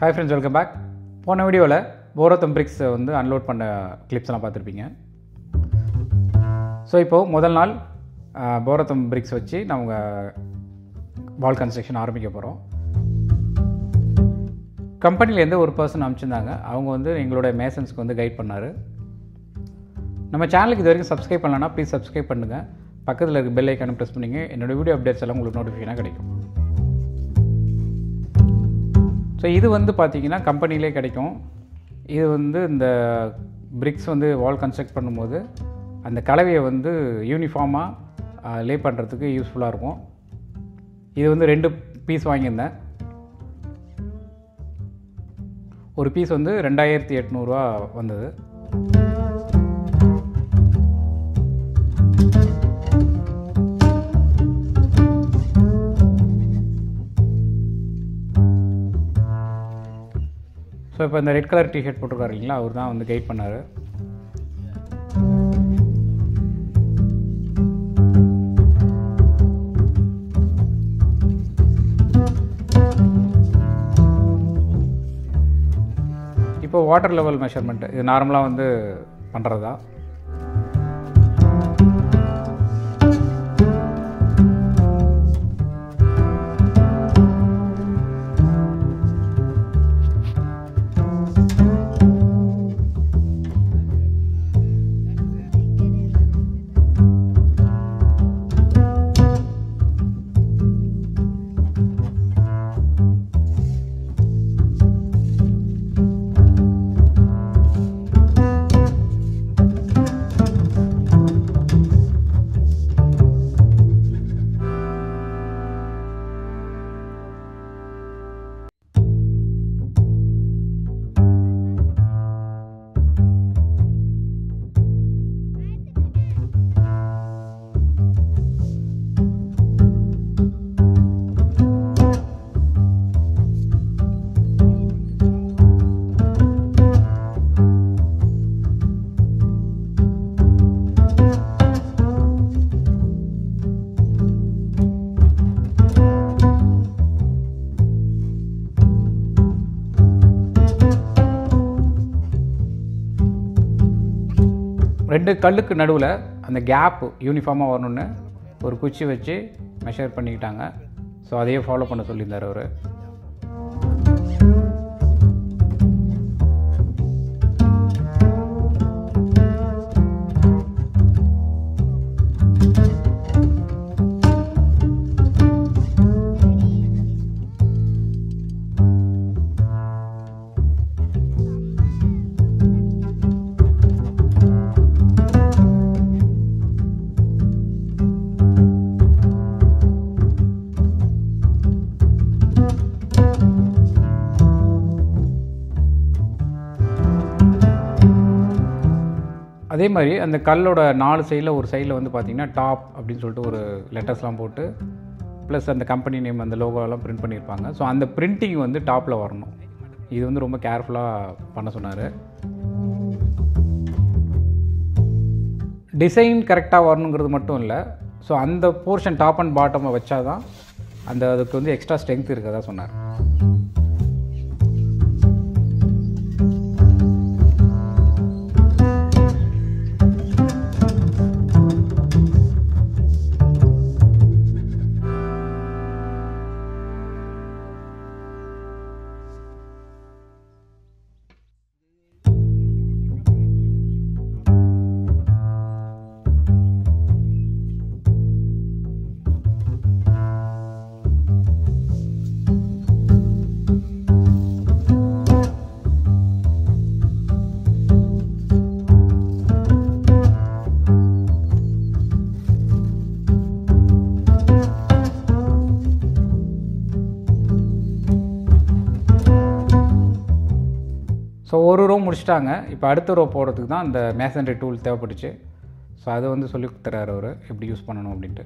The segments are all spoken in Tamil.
Hi friends, welcome back. போன வீடியோவில் போரோத்தம் பிரிக்ஸ் வந்து அன்லோட் பண்ண கிளிப்ஸ்லாம் பார்த்துருப்பீங்க. ஸோ இப்போது முதல் நாள் போரோத்தம் பிரிக்ஸ் வச்சு நம்ம வால் கன்ஸ்ட்ரக்ஷன் ஆரம்பிக்க போகிறோம். கம்பெனிலேருந்து ஒரு பர்சன் அனுப்பிச்சிருந்தாங்க. அவங்க வந்து எங்களோட மேசன்ஸ்க்கு வந்து கைட் பண்ணார். நம்ம சேனலுக்கு இது வரைக்கும் சப்ஸ்கிரைப் பண்ணலன்னா ப்ளீஸ் சப்ஸ்கிரைப் பண்ணுங்கள். பக்கத்தில் இருக்க பெல் ஐக்கானை ப்ரெஸ் பண்ணிங்க. என்னோடய வீடியோ அப்டேட்ஸ் எல்லாம் உங்களுக்கு நோட்டிஃபிகேஷனாக கிடைக்கும். ஸோ இது வந்து பார்த்திங்கன்னா கம்பெனிலே கிடைக்கும். இது வந்து இந்த பிரிக்ஸ் வந்து வால் கன்ஸ்ட்ரக்ட் பண்ணும்போது அந்த கலவையை வந்து யூனிஃபார்மாக லே பண்ணுறதுக்கு யூஸ்ஃபுல்லாக இருக்கும். இது வந்து 2 பீஸ் வாங்கியிருந்தேன். ஒரு பீஸ் வந்து 2800 வந்தது. ஸோ இப்போ இந்த ரெட் கலர் டிஷர்ட் போட்டிருக்காரு இல்லைங்களா, அவர் தான் வந்து கைட் பண்ணார். இப்போ வாட்டர் லெவல் மெஷர்மெண்ட் இது நார்மலாக வந்து பண்ணுறதா. ரெண்டு கல்லுக்கு நடுவில் அந்த கேப் யூனிஃபார்மாக வரணுன்னு ஒரு குச்சி வச்சு மெஷர் பண்ணிக்கிட்டாங்க. ஸோ அதையே ஃபாலோ பண்ண சொல்லியிருந்தார் அவர். அதே மாதிரி அந்த கல்லோட 4 சைடில் ஒரு சைடில் வந்து பார்த்திங்கன்னா டாப் அப்படின்னு சொல்லிட்டு ஒரு லெட்டர்ஸ்லாம் போட்டு ப்ளஸ் அந்த கம்பெனி நேம் அந்த லோகோலாம் பிரிண்ட் பண்ணியிருப்பாங்க. ஸோ அந்த பிரிண்டிங் வந்து டாப்பில் வரணும். இது வந்து ரொம்ப கேர்ஃபுல்லாக பண்ண சொன்னார். டிசைன் கரெக்டாக வரணுங்கிறது மட்டும் இல்லை, ஸோ அந்த போர்ஷன் டாப் அண்ட் பாட்டமை வச்சா தான் அதுக்கு வந்து எக்ஸ்ட்ரா ஸ்ட்ரென்த் இருக்கதா சொன்னார். ஸோ ஒரு ரோ முடிச்சிட்டாங்க. இப்போ அடுத்த ரோ போடுறதுக்கு தான் அந்த மேசன்ரி டூல் தேவைப்பட்டுச்சு. ஸோ அதை வந்து சொல்லி கொடுத்துறாரு அவர் எப்படி யூஸ் பண்ணணும் அப்படின்ட்டு.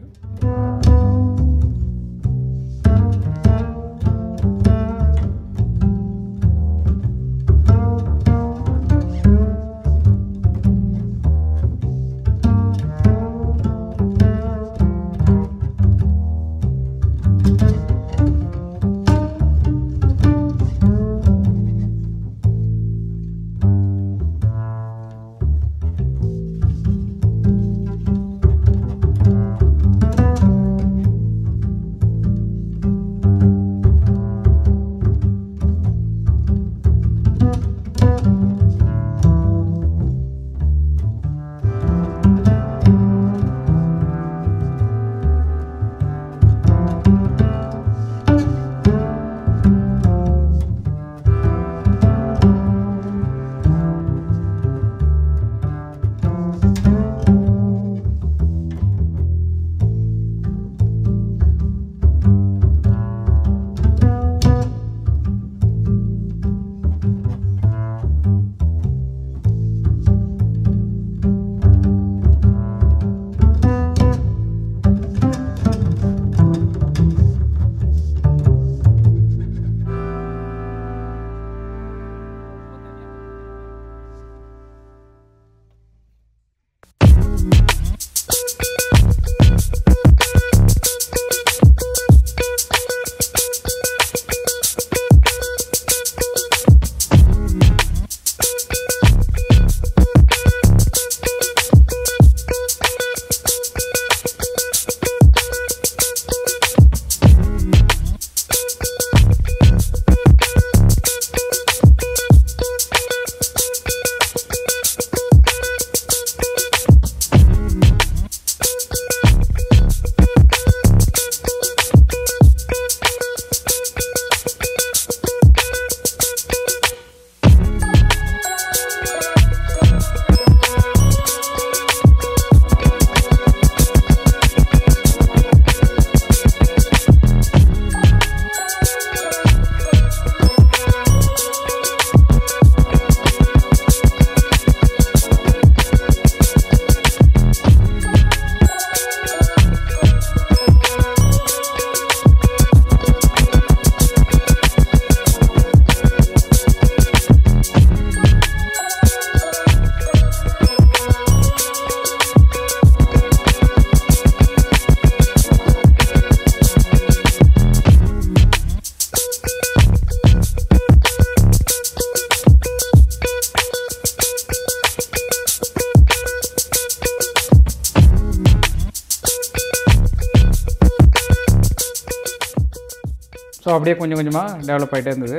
ஸோ அப்படியே கொஞ்சம் கொஞ்சமாக டெவலப் ஆகிட்டே இருந்தது.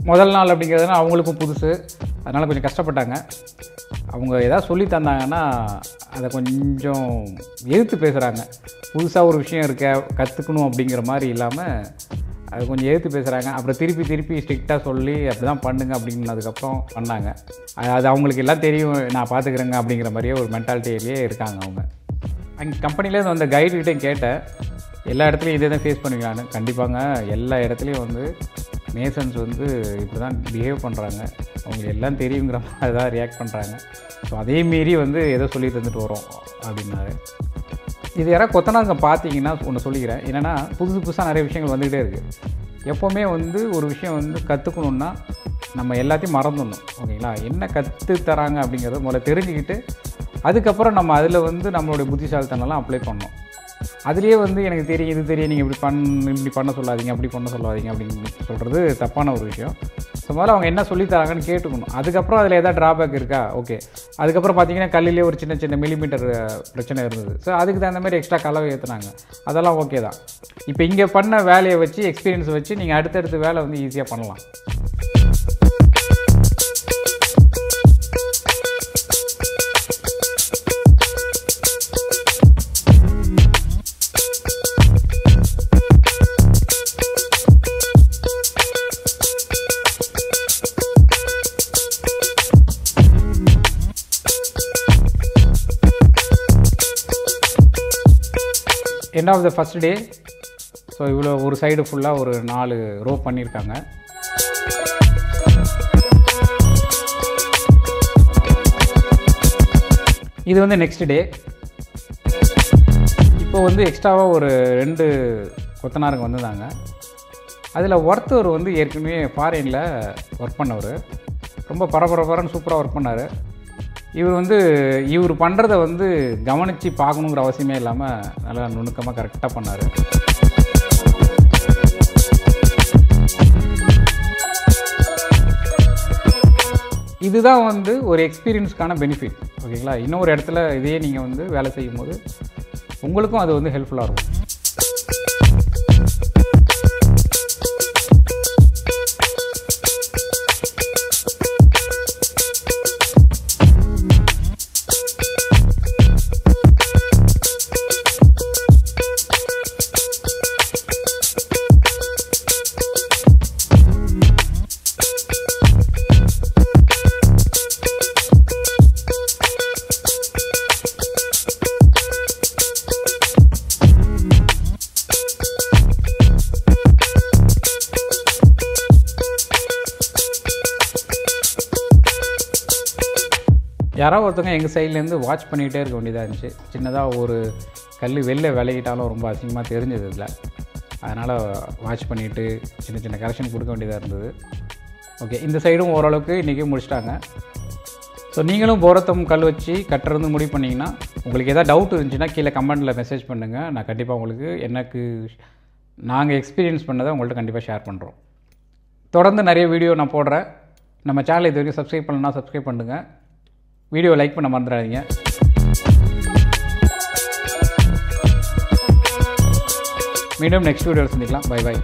முதல் நாள் அப்படிங்கிறதுனா அவங்களுக்கும் புதுசு, அதனால் கொஞ்சம் கஷ்டப்பட்டாங்க. அவங்க எதாவது சொல்லி தந்தாங்கன்னா அதை கொஞ்சம் எதிர்த்து பேசுகிறாங்க. புதுசாக ஒரு விஷயம் இருக்க கற்றுக்கணும் அப்படிங்கிற மாதிரி இல்லாமல் அது கொஞ்சம் எதிர்த்து பேசுகிறாங்க. அப்புறம் திருப்பி ஸ்ட்ரிக்டாக சொல்லி அப்படி தான் பண்ணுங்க அப்படின்னதுக்கப்புறம் பண்ணாங்க. அது அவங்களுக்கு எல்லாம் தெரியும், நான் பார்த்துக்கிறேங்க அப்படிங்கிற மாதிரியே ஒரு மென்டாலிட்டியிலே இருக்காங்க அவங்க. அங்கே கம்பெனிலேருந்து வந்த கைடுகிட்டையும் கேட்டேன், எல்லா இடத்துலையும் இதே தான் ஃபேஸ் பண்ணுவீங்களான்னு. கண்டிப்பாங்க, எல்லா இடத்துலையும் வந்து மேசன்ஸ் வந்து இப்படி தான் பிஹேவ் பண்ணுறாங்க, அவங்களுக்கு எல்லாம் தெரியுங்கிற மாதிரி தான் ரியாக்ட் பண்ணுறாங்க. ஸோ அதே மீறி வந்து ஏதோ சொல்லி தந்துட்டு வரோம் அப்படின்னாரு. இது யாராவது கொத்தனாருங்க பார்த்தீங்கன்னா ஒன்று சொல்லிக்கிறேன், என்னென்னா புதுசாக நிறைய விஷயங்கள் வந்துக்கிட்டே இருக்குது. எப்போவுமே வந்து ஒரு விஷயம் வந்து கற்றுக்கணுன்னா நம்ம எல்லாத்தையும் மறந்துடணும். ஓகேங்களா? என்ன கற்று தராங்க அப்படிங்கிறத முதல்ல தெரிஞ்சுக்கிட்டு அதுக்கப்புறம் நம்ம அதில் வந்து நம்மளுடைய புத்திசாலித்தனம்லாம் அப்ளை பண்ணணும். அதுலேயே வந்து எனக்கு தெரியும், இது தெரியும், நீங்கள் இப்படி பண்ண சொல்லாதீங்க, அப்படி பண்ண சொல்லாதீங்க அப்படின்னு சொல்கிறது தப்பான ஒரு விஷயம். ஸோ முதல்ல அவங்க என்ன சொல்லித்தராங்கன்னு கேட்டுக்கணும். அதுக்கப்புறம் அதில் எதாவது ட்ராபேக் இருக்கா, ஓகே. அதுக்கப்புறம் பார்த்தீங்கன்னா கல்லிலே ஒரு சின்ன மில்லிமீட்டர் பிரச்சனை இருந்தது. ஸோ அதுக்கு தகுந்த மாதிரி எக்ஸ்ட்ரா கலவை ஏற்றுனாங்க, அதெல்லாம் ஓகே தான். இப்போ இங்கே பண்ண வேலையை வச்சு எக்ஸ்பீரியன்ஸ் வச்சு நீங்கள் அடுத்தடுத்த வேலை வந்து ஈஸியாக பண்ணலாம். End of the first day. So இவ்வளோ ஒரு சைடு ஃபுல்லாக ஒரு 4 ரோ பண்ணியிருக்காங்க. இது வந்து நெக்ஸ்ட் டே. இப்போ வந்து எக்ஸ்ட்ராவாக ஒரு 2 கொத்தனாருங்க வந்திருந்தாங்க. அதில் ஒருத்தர் வந்து ஏற்கனவே ஃபாரினில் ஒர்க் பண்ணவர், ரொம்ப பரபரன்னு சூப்பராக ஒர்க் பண்ணார். இவர் பண்ணுறதை வந்து கவனித்து பார்க்கணுங்கிற அவசியமே இல்லாமல் நல்லா நுணுக்கமாக கரெக்டாக பண்ணார். இதுதான் வந்து ஒரு எக்ஸ்பீரியன்ஸ்க்கான பெனிஃபிட். ஓகேங்களா? இன்னொரு இடத்துல இதையே நீங்கள் வந்து வேலை செய்யும் போது உங்களுக்கும் அது வந்து ஹெல்ப்ஃபுல்லாக இருக்கும். யாராவது ஒருத்தவங்க எங்கள் சைட்லேருந்து வாட்ச் பண்ணிகிட்டே இருக்க வேண்டியதாக இருந்துச்சு. சின்னதாக ஒரு கல் வெளில விலகிட்டாலும் ரொம்ப அசிங்கமாக தெரிஞ்சது இல்லை. அதனால் வாட்ச் பண்ணிவிட்டு சின்ன கரெக்ஷன் கொடுக்க வேண்டியதாக இருந்தது. ஓகே, இந்த சைடும் ஓரளவுக்கு இன்றைக்கி முடிச்சிட்டாங்க. ஸோ நீங்களும் போரத்தம் கல் வச்சு கட்டுறது முடிவு பண்ணிங்கன்னா, உங்களுக்கு எதாவது டவுட் இருந்துச்சுன்னா கீழே கமெண்ட்டில் மெசேஜ் பண்ணுங்கள். நான் கண்டிப்பாக உங்களுக்கு நாங்கள் எக்ஸ்பீரியன்ஸ் பண்ணதை உங்கள்கிட்ட கண்டிப்பாக ஷேர் பண்ணுறோம். தொடர்ந்து நிறைய வீடியோ நான் போடுறேன். நம்ம சேனலை இது வரைக்கும் சப்ஸ்கிரைப் பண்ணலன்னா சப்ஸ்கிரைப் பண்ணுங்கள். வீடியோ லைக் பண்ண மறந்துடாதீங்க. மீண்டும் நெக்ஸ்ட் வீடியோவில் சந்திக்கலாம். பை.